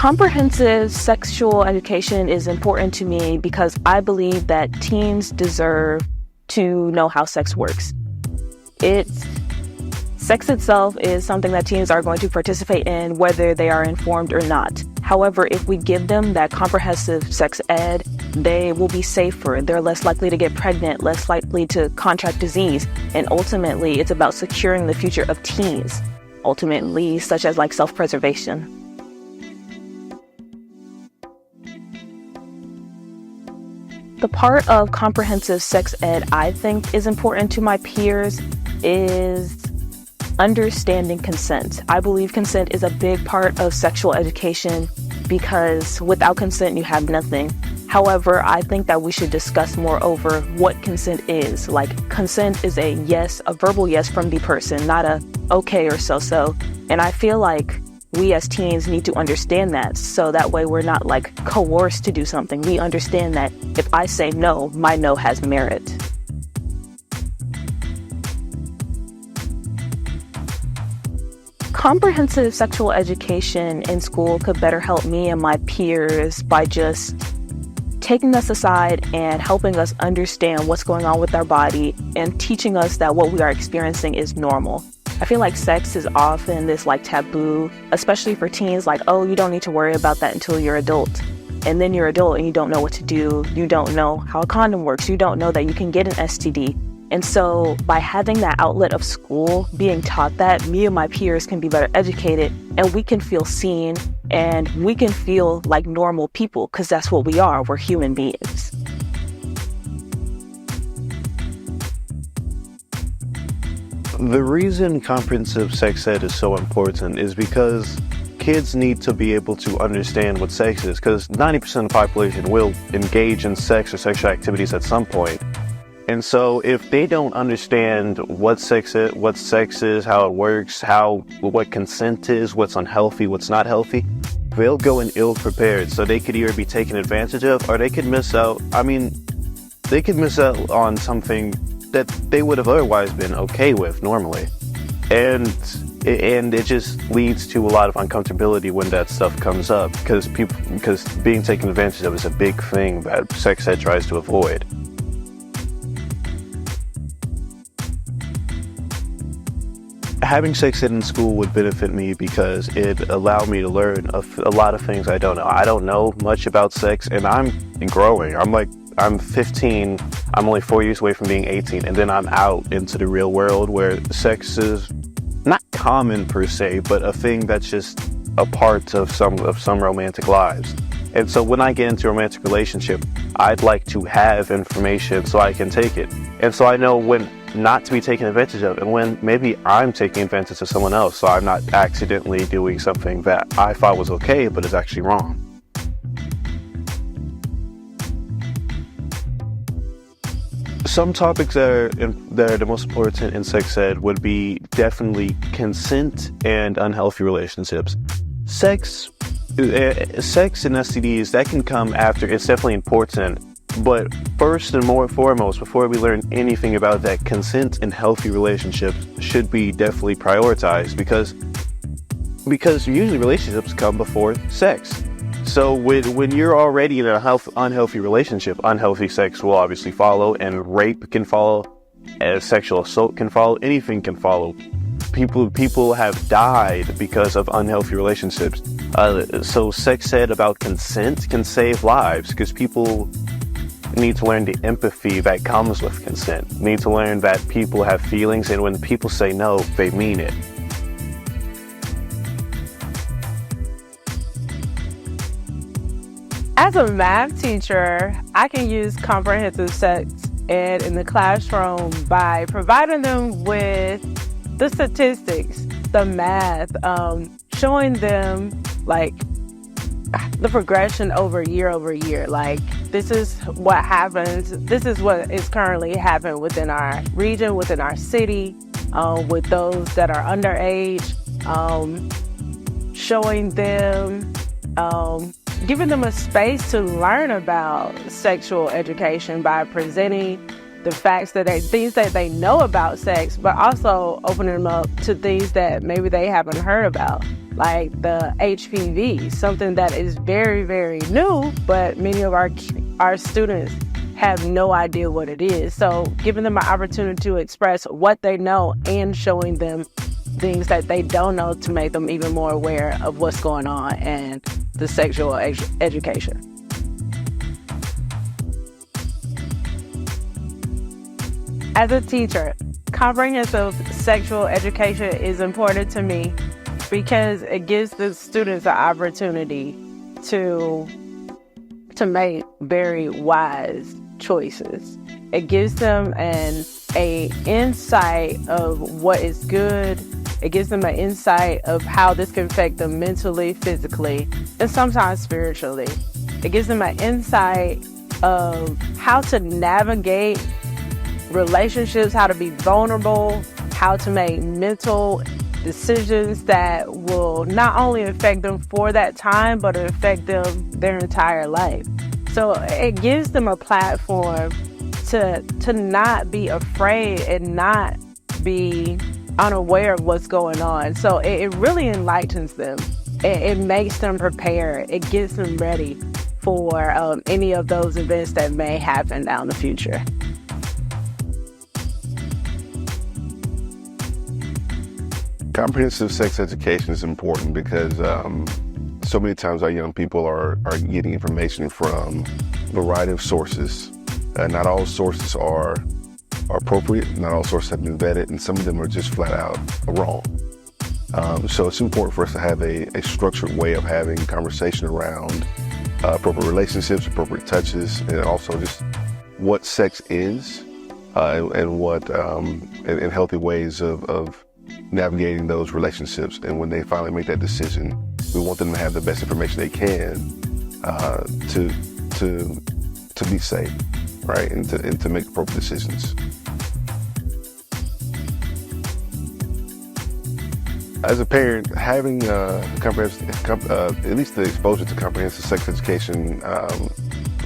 Comprehensive sexual education is important to me because I believe that teens deserve to know how sex works. Sex itself is something that teens are going to participate in whether they are informed or not. However, if we give them that comprehensive sex ed, they will be safer. They're less likely to get pregnant, less likely to contract disease. And ultimately, it's about securing the future of teens, ultimately, such as like self-preservation. The part of comprehensive sex ed I think is important to my peers is understanding consent. I believe consent is a big part of sexual education because without consent, you have nothing. However, I think that we should discuss more over what consent is. Like, consent is a yes, a verbal yes from the person, not a okay or so-so. And I feel like we as teens need to understand that, so that way we're not like coerced to do something. We understand that if I say no, my no has merit. Comprehensive sexual education in school could better help me and my peers by just taking us aside and helping us understand what's going on with our body and teaching us that what we are experiencing is normal. I feel like sex is often this like taboo, especially for teens, like, oh, you don't need to worry about that until you're adult. And then you're adult and you don't know what to do. You don't know how a condom works. You don't know that you can get an STD. And so by having that outlet of school, being taught that, me and my peers can be better educated and we can feel seen and we can feel like normal people because that's what we are. We're human beings. The reason comprehensive sex ed is so important is because kids need to be able to understand what sex is, because 90% of the population will engage in sex or sexual activities at some point. And so if they don't understand what sex is, how it works, what consent is, what's unhealthy, what's not healthy, they'll go in ill prepared. So they could either be taken advantage of or they could miss out. They could miss out on something that they would have otherwise been okay with normally. And it just leads to a lot of uncomfortability when that stuff comes up, because being taken advantage of is a big thing that sex ed tries to avoid. Having sex ed in school would benefit me because it allowed me to learn a lot of things I don't know. I don't know much about sex, and I'm growing. I'm 15, I'm only 4 years away from being 18, and then I'm out into the real world where sex is not common per se, but a thing that's just a part of some romantic lives. And so when I get into a romantic relationship, I'd like to have information so I can take it. And so I know when not to be taken advantage of, and when maybe I'm taking advantage of someone else, so I'm not accidentally doing something that I thought was okay, but is actually wrong. Some topics that are the most important in sex ed would be definitely consent and unhealthy relationships. Sex and STDs, that can come after. It's definitely important. But first and foremost, before we learn anything about that, consent and healthy relationships should be definitely prioritized because usually relationships come before sex. So when you're already in an unhealthy relationship, unhealthy sex will obviously follow, and rape can follow, sexual assault can follow, anything can follow. People have died because of unhealthy relationships. So sex ed about consent can save lives, because people need to learn the empathy that comes with consent. Need to learn that people have feelings, and when people say no, they mean it. As a math teacher, I can use comprehensive sex ed in the classroom by providing them with the statistics, the math, showing them like the progression over year. Like, this is what happens. This is what is currently happening within our region, within our city, with those that are underage, showing them, giving them a space to learn about sexual education by presenting the things that they know about sex, but also opening them up to things that maybe they haven't heard about, like the HPV, something that is very, very new, but many of our students have no idea what it is. So giving them an opportunity to express what they know and showing them things that they don't know to make them even more aware of what's going on and the sexual education. As a teacher, comprehensive sexual education is important to me because it gives the students the opportunity to make very wise choices. It gives them an insight of what is good. It gives them an insight of how this can affect them mentally, physically, and sometimes spiritually. It gives them an insight of how to navigate relationships, how to be vulnerable, how to make mental decisions that will not only affect them for that time, but affect them their entire life. So it gives them a platform to not be afraid and not be unaware of what's going on. So it really enlightens them. It makes them prepared. It gets them ready for any of those events that may happen down the future. Comprehensive sex education is important because so many times our young people are getting information from a variety of sources. Not all sources are appropriate, not all sources have been vetted, and some of them are just flat out wrong. So it's important for us to have a structured way of having conversation around appropriate relationships, appropriate touches, and also just what sex is and what and healthy ways of navigating those relationships. And when they finally make that decision, we want them to have the best information they can to be safe, right, and to make appropriate decisions. As a parent, having at least the exposure to comprehensive sex education,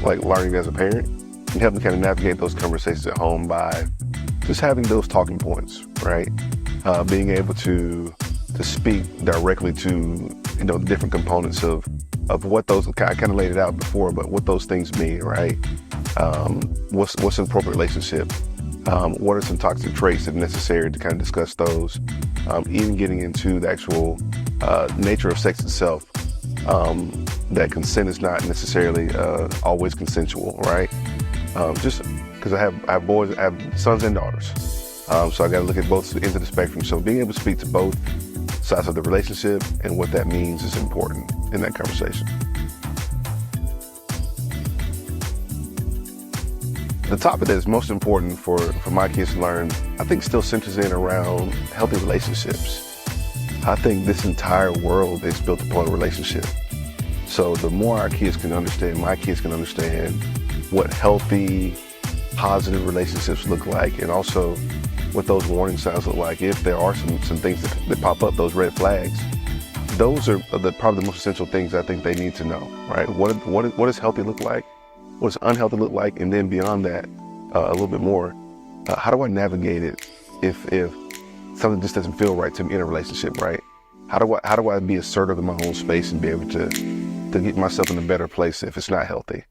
like learning as a parent, and helping kind of navigate those conversations at home by just having those talking points, right? Being able to speak directly to the different components of what those, I kind of laid it out before, but what those things mean, right? What's an appropriate relationship? What are some toxic traits that are necessary to kind of discuss those? Even getting into the actual nature of sex itself, that consent is not necessarily always consensual, right? Just because I have boys, I have sons and daughters. So I got to look at both ends of the spectrum. So being able to speak to both sides of the relationship and what that means is important in that conversation. The topic that is most important for my kids to learn, I think, still centers in around healthy relationships. I think this entire world is built upon a relationship. So the more our kids can understand, my kids can understand what healthy, positive relationships look like, and also what those warning signs look like. If there are some things that pop up, those red flags, those are probably the most essential things I think they need to know, right? What does healthy look like? What does unhealthy look like? And then beyond that, a little bit more, how do I navigate it if something just doesn't feel right to me in a relationship, right? How do I be assertive in my own space and be able to get myself in a better place if it's not healthy?